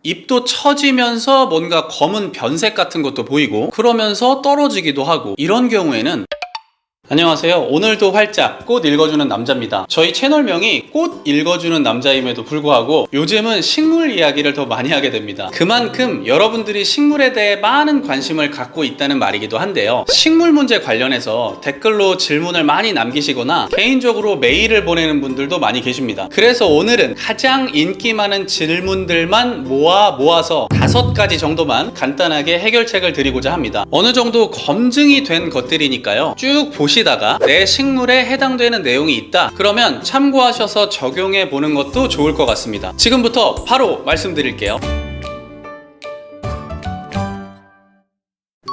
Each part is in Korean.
잎도 처지면서 뭔가 검은 변색 같은 것도 보이고 그러면서 떨어지기도 하고, 이런 경우에는 안녕하세요. 오늘도 활짝 꽃 읽어주는 남자입니다. 저희 채널명이 꽃 읽어주는 남자임에도 불구하고 요즘은 식물 이야기를 더 많이 하게 됩니다. 그만큼 여러분들이 식물에 대해 많은 관심을 갖고 있다는 말이기도 한데요. 식물 문제 관련해서 댓글로 질문을 많이 남기시거나 개인적으로 메일을 보내는 분들도 많이 계십니다. 그래서 오늘은 가장 인기 많은 질문들만 모아서 5가지 정도만 간단하게 해결책을 드리고자 합니다. 어느 정도 검증이 된 것들이니까요. 쭉 보시다가 내 식물에 해당되는 내용이 있다 그러면 참고하셔서 적용해 보는 것도 좋을 것 같습니다. 지금부터 바로 말씀드릴게요.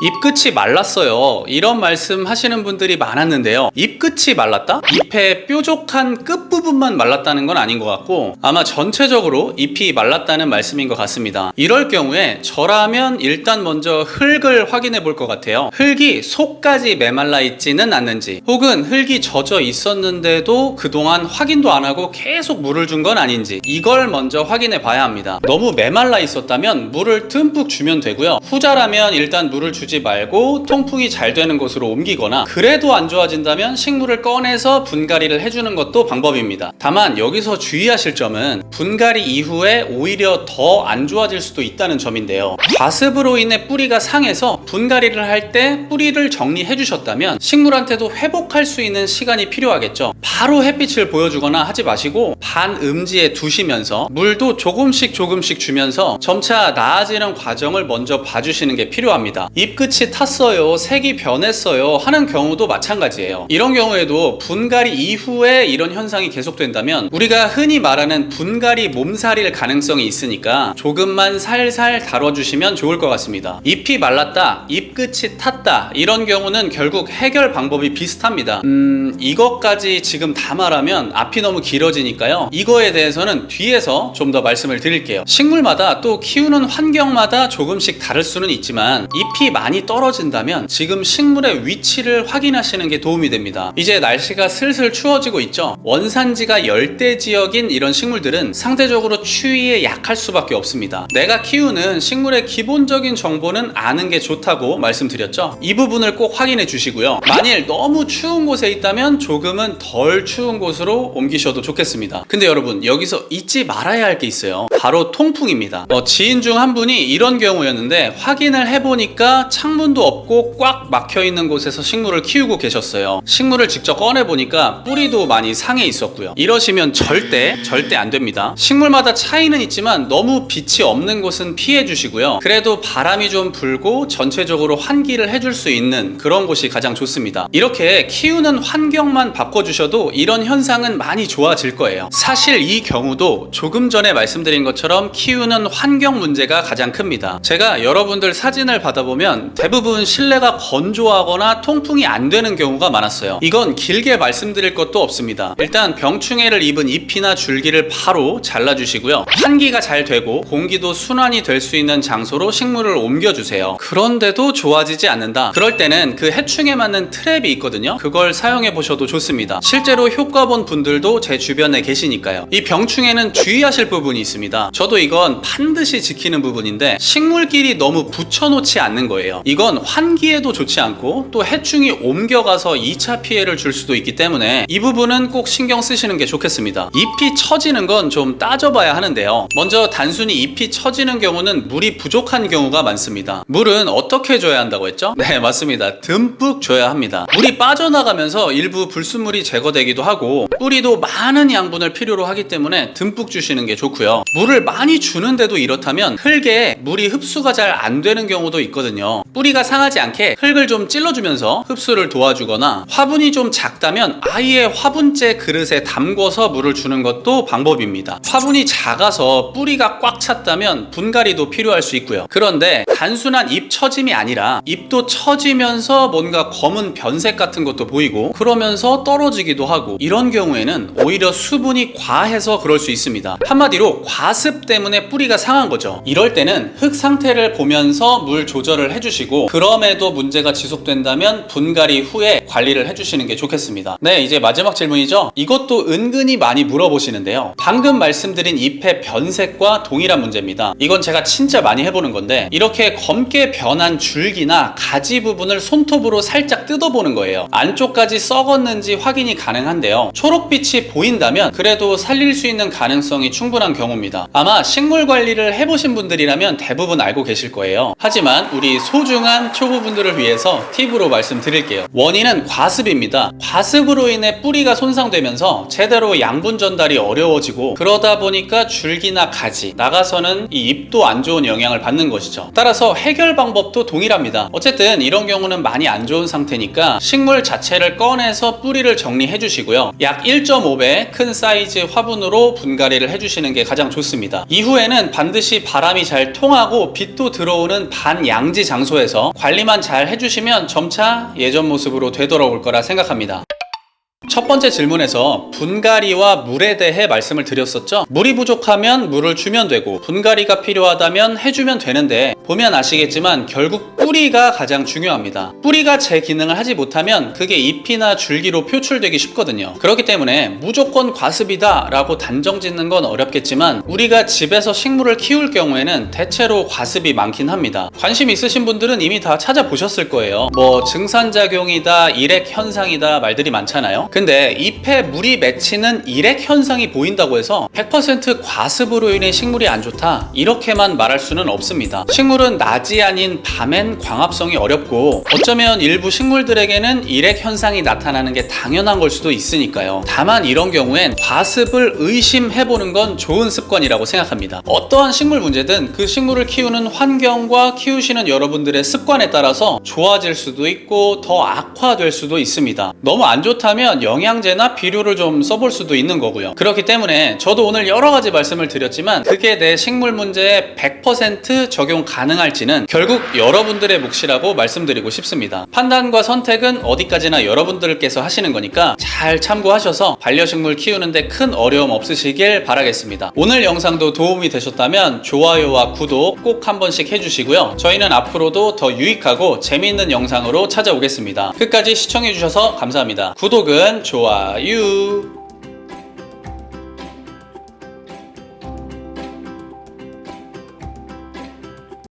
잎끝이 말랐어요. 이런 말씀 하시는 분들이 많았는데요. 잎끝이 말랐다? 잎의 뾰족한 끝부분만 말랐다는 건 아닌 것 같고 아마 전체적으로 잎이 말랐다는 말씀인 것 같습니다. 이럴 경우에 저라면 일단 먼저 흙을 확인해 볼 것 같아요. 흙이 속까지 메말라 있지는 않는지, 혹은 흙이 젖어 있었는데도 그동안 확인도 안 하고 계속 물을 준 건 아닌지, 이걸 먼저 확인해 봐야 합니다. 너무 메말라 있었다면 물을 듬뿍 주면 되고요. 후자라면 일단 물을 주지 말고 통풍이 잘 되는 곳으로 옮기거나, 그래도 안 좋아진다면 식물을 꺼내서 분갈이를 해주는 것도 방법입니다. 다만 여기서 주의하실 점은 분갈이 이후에 오히려 더 안 좋아질 수도 있다는 점인데요. 과습으로 인해 뿌리가 상해서 분갈이를 할 때 뿌리를 정리해 주셨다면 식물한테도 회복할 수 있는 시간이 필요하겠죠. 바로 햇빛을 보여주거나 하지 마시고 반음지에 두시면서 물도 조금씩 주면서 점차 나아지는 과정을 먼저 봐주시는 게 필요합니다. 잎끝이 탔어요, 색이 변했어요 하는 경우도 마찬가지예요. 이런 경우에도 분갈이 이후에 이런 현상이 계속된다면 우리가 흔히 말하는 분갈이 몸살일 가능성이 있으니까 조금만 살살 다뤄주시면 좋을 것 같습니다. 잎이 말랐다, 잎끝이 탔다, 이런 경우는 결국 해결 방법이 비슷합니다. 이것까지 지금 다 말하면 앞이 너무 길어지니까요. 이거에 대해서는 뒤에서 좀 더 말씀을 드릴게요. 식물마다 또 키우는 환경마다 조금씩 다를 수는 있지만 잎이 많이 떨어진다면 지금 식물의 위치를 확인하시는 게 도움이 됩니다. 이제 날씨가 슬슬 추워지고 있죠. 원산지가 열대 지역인 이런 식물들은 상대적으로 추위에 약할 수밖에 없습니다. 내가 키우는 식물의 기본적인 정보는 아는 게 좋다고 말씀드렸죠. 이 부분을 꼭 확인해 주시고요. 만일 너무 추운 곳에 있다면 조금은 덜 추운 곳으로 옮기셔도 좋겠습니다. 근데 여러분, 여기서 잊지 말아야 할 게 있어요. 바로 통풍입니다. 지인 중 한 분이 이런 경우였는데 확인을 해보니까 창문도 없고 꽉 막혀 있는 곳에서 식물을 키우고 계셨어요. 식물을 직접 꺼내보니까 뿌리도 많이 상해 있었고요. 이러시면 절대 안 됩니다. 식물마다 차이는 있지만 너무 빛이 없는 곳은 피해 주시고요. 그래도 바람이 좀 불고 전체적으로 환기를 해줄 수 있는 그런 곳이 가장 좋습니다. 이렇게 키우는 환경만 바꿔주셔도 이런 현상은 많이 좋아질 거예요. 사실 이 경우도 조금 전에 말씀드린 것처럼 키우는 환경 문제가 가장 큽니다. 제가 여러분들 사진을 받아보면 대부분 실내가 건조하거나 통풍이 안 되는 경우가 많았어요. 이건 길게 말씀드릴 것도 없습니다. 일단 병충해를 입은 잎이나 줄기를 바로 잘라주시고요. 환기가 잘 되고 공기도 순환이 될 수 있는 장소로 식물을 옮겨주세요. 그런데도 좋아지지 않는다. 그럴 때는 그 해충에 맞는 트랩이 있거든요. 그걸 사용해 보셔도 좋습니다. 실제로 효과 본 분들도 제 주변에 계시니까요. 이 병충해는 주의하실 부분이 있습니다. 저도 이건 반드시 지키는 부분인데 식물끼리 너무 붙여놓지 않는 거예요. 이건 환기에도 좋지 않고 또 해충이 옮겨가서 2차 피해를 줄 수도 있기 때문에 이 부분은 꼭 신경 쓰시는 게 좋겠습니다. 잎이 처지는 건 좀 따져봐야 하는데요. 먼저 단순히 잎이 처지는 경우는 물이 부족한 경우가 많습니다. 물은 어떻게 줘야 한다고 했죠? 네, 맞습니다. 듬뿍 줘야 합니다. 물이 빠져나가면서 일부 불순물이 제거되기도 하고 뿌리도 많은 양분을 필요로 하기 때문에 듬뿍 주시는 게 좋고요. 물을 많이 주는데도 이렇다면 흙에 물이 흡수가 잘 안 되는 경우도 있거든요. 뿌리가 상하지 않게 흙을 좀 찔러주면서 흡수를 도와주거나, 화분이 좀 작다면 아예 화분째 그릇에 담궈서 물을 주는 것도 방법입니다. 화분이 작아서 뿌리가 꽉 찼다면 분갈이도 필요할 수 있고요. 그런데 단순한 잎 처짐이 아니라 잎도 처지면서 뭔가 검은 변색 같은 것도 보이고 그러면서 떨어지기도 하고, 이런 경우에는 오히려 수분이 과해서 그럴 수 있습니다. 한마디로 과습 때문에 뿌리가 상한 거죠. 이럴 때는 흙 상태를 보면서 물 조절을 해주시고, 그럼에도 문제가 지속된다면 분갈이 후에 관리를 해주시는 게 좋겠습니다. 네, 이제 마지막 질문이죠. 이것도 은근히 많이 물어보시는데요. 방금 말씀드린 잎의 변색과 동일한 문제입니다. 이건 제가 진짜 많이 해보는 건데, 이렇게 검게 변한 줄기나 가지 부분을 손톱으로 살짝 뜯어보는 거예요. 안쪽까지 썩었는지 확인이 가능한데요. 초록빛이 보인다면 그래도 살릴 수 있는 가능성이 충분한 경우입니다. 아마 식물 관리를 해보신 분들이라면 대부분 알고 계실 거예요. 하지만 우리 소중한 초보분들을 위해서 팁으로 말씀드릴게요. 원인은 과습입니다. 과습으로 인해 뿌리가 손상되면서 제대로 양분 전달이 어려워지고, 그러다 보니까 줄기나 가지, 나가서는 이 잎도 안 좋은 영향을 받는 것이죠. 따라서 해결 방법도 동일합니다. 어쨌든 이런 경우는 많이 안 좋은 상태니까 식물 자체를 꺼내서 뿌리를 정리해 주시고요. 약 1.5배 큰 사이즈 화분으로 분갈이를 해주시는 게 가장 좋습니다. 이후에는 반드시 바람이 잘 통하고 빛도 들어오는 반양지 장소에서 관리만 잘 해주시면 점차 예전 모습으로 되돌아올 거라 생각합니다. 첫 번째 질문에서 분갈이와 물에 대해 말씀을 드렸었죠. 물이 부족하면 물을 주면 되고, 분갈이가 필요하다면 해주면 되는데, 보면 아시겠지만 결국 뿌리가 가장 중요합니다. 뿌리가 제 기능을 하지 못하면 그게 잎이나 줄기로 표출되기 쉽거든요. 그렇기 때문에 무조건 과습이다 라고 단정 짓는 건 어렵겠지만, 우리가 집에서 식물을 키울 경우에는 대체로 과습이 많긴 합니다. 관심 있으신 분들은 이미 다 찾아보셨을 거예요. 뭐 증산작용이다, 일액 현상이다 말들이 많잖아요. 근데 잎에 물이 맺히는 일액 현상이 보인다고 해서 100% 과습으로 인해 식물이 안 좋다, 이렇게만 말할 수는 없습니다. 식물은 낮이 아닌 밤엔 광합성이 어렵고, 어쩌면 일부 식물들에게는 일액 현상이 나타나는 게 당연한 걸 수도 있으니까요. 다만 이런 경우엔 과습을 의심해보는 건 좋은 습관이라고 생각합니다. 어떠한 식물 문제든 그 식물을 키우는 환경과 키우시는 여러분들의 습관에 따라서 좋아질 수도 있고 더 악화될 수도 있습니다. 너무 안 좋다면 영양제나 비료를 좀 써볼 수도 있는 거고요. 그렇기 때문에 저도 오늘 여러 가지 말씀을 드렸지만, 그게 내 식물 문제에 100% 적용 가능할지는 결국 여러분들의 몫이라고 말씀드리고 싶습니다. 판단과 선택은 어디까지나 여러분들께서 하시는 거니까 잘 참고하셔서 반려식물 키우는데 큰 어려움 없으시길 바라겠습니다. 오늘 영상도 도움이 되셨다면 좋아요와 구독 꼭 한 번씩 해주시고요. 저희는 앞으로도 더 유익하고 재미있는 영상으로 찾아오겠습니다. 끝까지 시청해주셔서 감사합니다. 구독은 좋아요.